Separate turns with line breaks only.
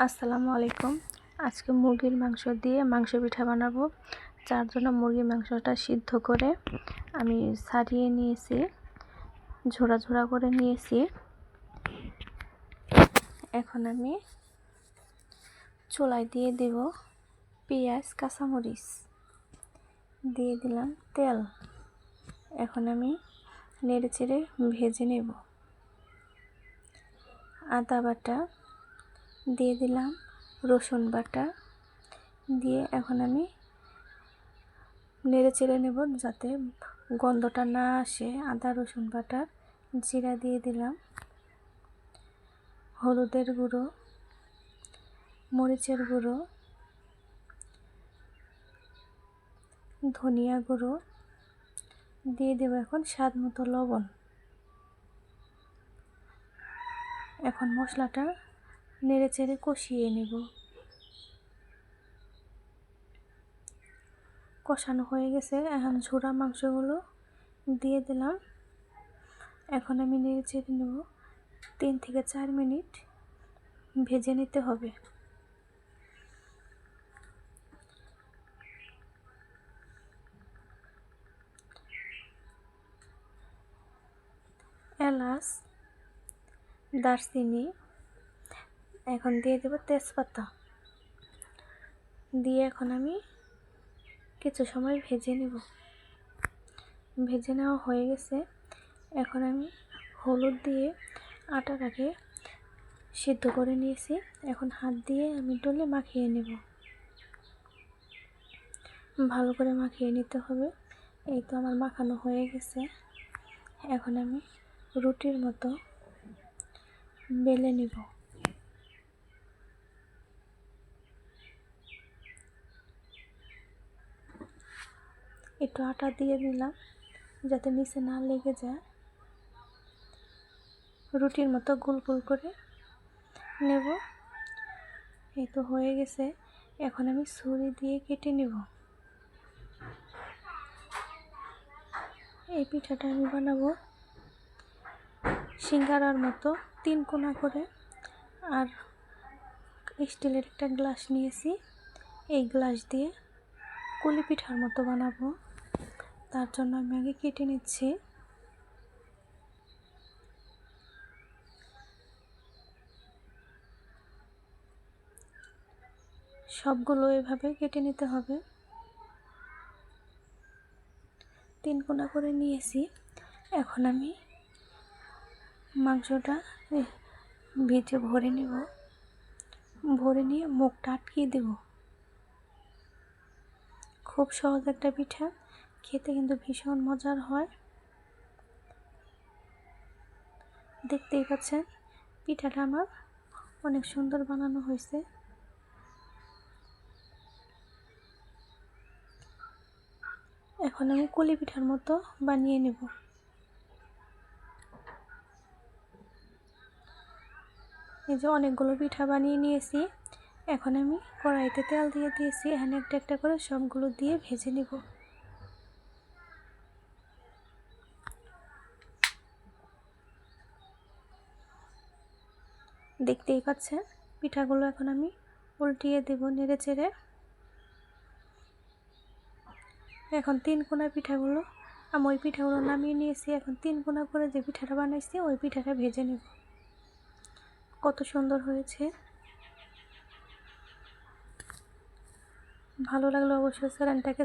আসসালামু আলাইকুম। আজকে মুরগির মাংস দিয়ে মাংস পিঠা বানাবো। যার জন্য মুরগির মাংসটা সিদ্ধ করে আমি ছাড়িয়ে নিয়েছি, ঝোড়া ঝোড়া করে নিয়েছি। এখন আমি চুলায় দিয়ে দেব পেঁয়াজ, কাঁচামরিচ, দিয়ে দিলাম তেল। এখন আমি নেড়ে চেড়ে ভেজে নেব। আদা বাটা দিয়ে দিলাম, রসুন বাটা দিয়ে এখন আমি নেড়ে চেড়ে নেব যাতে গন্ধটা না আসে আদা রসুন বাটার। জিরা দিয়ে দিলাম, হলুদের গুঁড়ো, মরিচের গুঁড়ো, ধনিয়া গুঁড়ো দিয়ে দেব। এখন স্বাদ মতো লবণ। এখন মশলাটা নেড়ে চেড়ে কষিয়ে নেব। কষানো হয়ে গেছে, এখন ঝোড়া মাংসগুলো দিয়ে দিলাম। এখন আমি নেড়ে চেড়ে নেব। 3 থেকে 4 মিনিট ভেজে নিতে হবে। এলাচ, দারচিনি, এখন দিয়ে দেব তেজপাতা দিয়ে এখন আমি কিছু সময় ভেজে নেব। ভেজে নেওয়া হয়ে গেছে। এখন আমি হলুদ দিয়ে আটাটাকে সিদ্ধ করে নিয়েছি। এখন হাত দিয়ে আমি ডলে মাখিয়ে নেব। ভালো করে মাখিয়ে নিতে হবে। এই তো আমার মাখানো হয়ে গেছে। এখন আমি রুটির মতো বেলে নেব। একটু আটা দিয়ে দিলাম যাতে নিচে না লেগে যায়। রুটির মতো গোল গোল করে নেব। এই তো হয়ে গেছে। এখন আমি ছুরি দিয়ে কেটে নেব। এই পিঠাটা আমি বানাবো সিঙ্গারার মতো 3 কোনা করে। আর স্টিলের একটা গ্লাস নিয়েছি, এই গ্লাস দিয়ে কুলি পিঠার মতো বানাবো। তার জন্য আমি আগে কেটে নিচ্ছি। সবগুলো এভাবে কেটে নিতে হবে। 3 কোনা করে নিয়েছি। এখন আমি মাংসটা ভেজে ভরে নেব। ভরে নিয়ে মুখটা আটকিয়ে দেব। খুব সহজ একটা পিঠা, খেতে কিন্তু ভীষণ মজার হয়। দেখতেই পাচ্ছেন পিঠাটা আমার অনেক সুন্দর বানানো হয়েছে। এখন আমি কুলি পিঠার মতো বানিয়ে নেব। এই যে অনেকগুলো পিঠা বানিয়ে নিয়েছি। এখন আমি কড়াইতে তেল দিয়ে দিয়েছি। এখানে একটা একটা করে সবগুলো দিয়ে ভেজে নেব। দেখতেই পাচ্ছেন পিঠাগুলো এখন আমি উল্টিয়ে দেব নেড়ে চেড়ে। এখন 3 কোনা পিঠাগুলো আমি ওই পিঠাগুলো নামিয়ে নিয়েছি। এখন 3 কোনা করে যে পিঠাটা বানাইছি ওই পিঠাটা ভেজে নেব। কত সুন্দর হয়েছে। ভালো লাগলে অবশ্যই চ্যানেলটাকে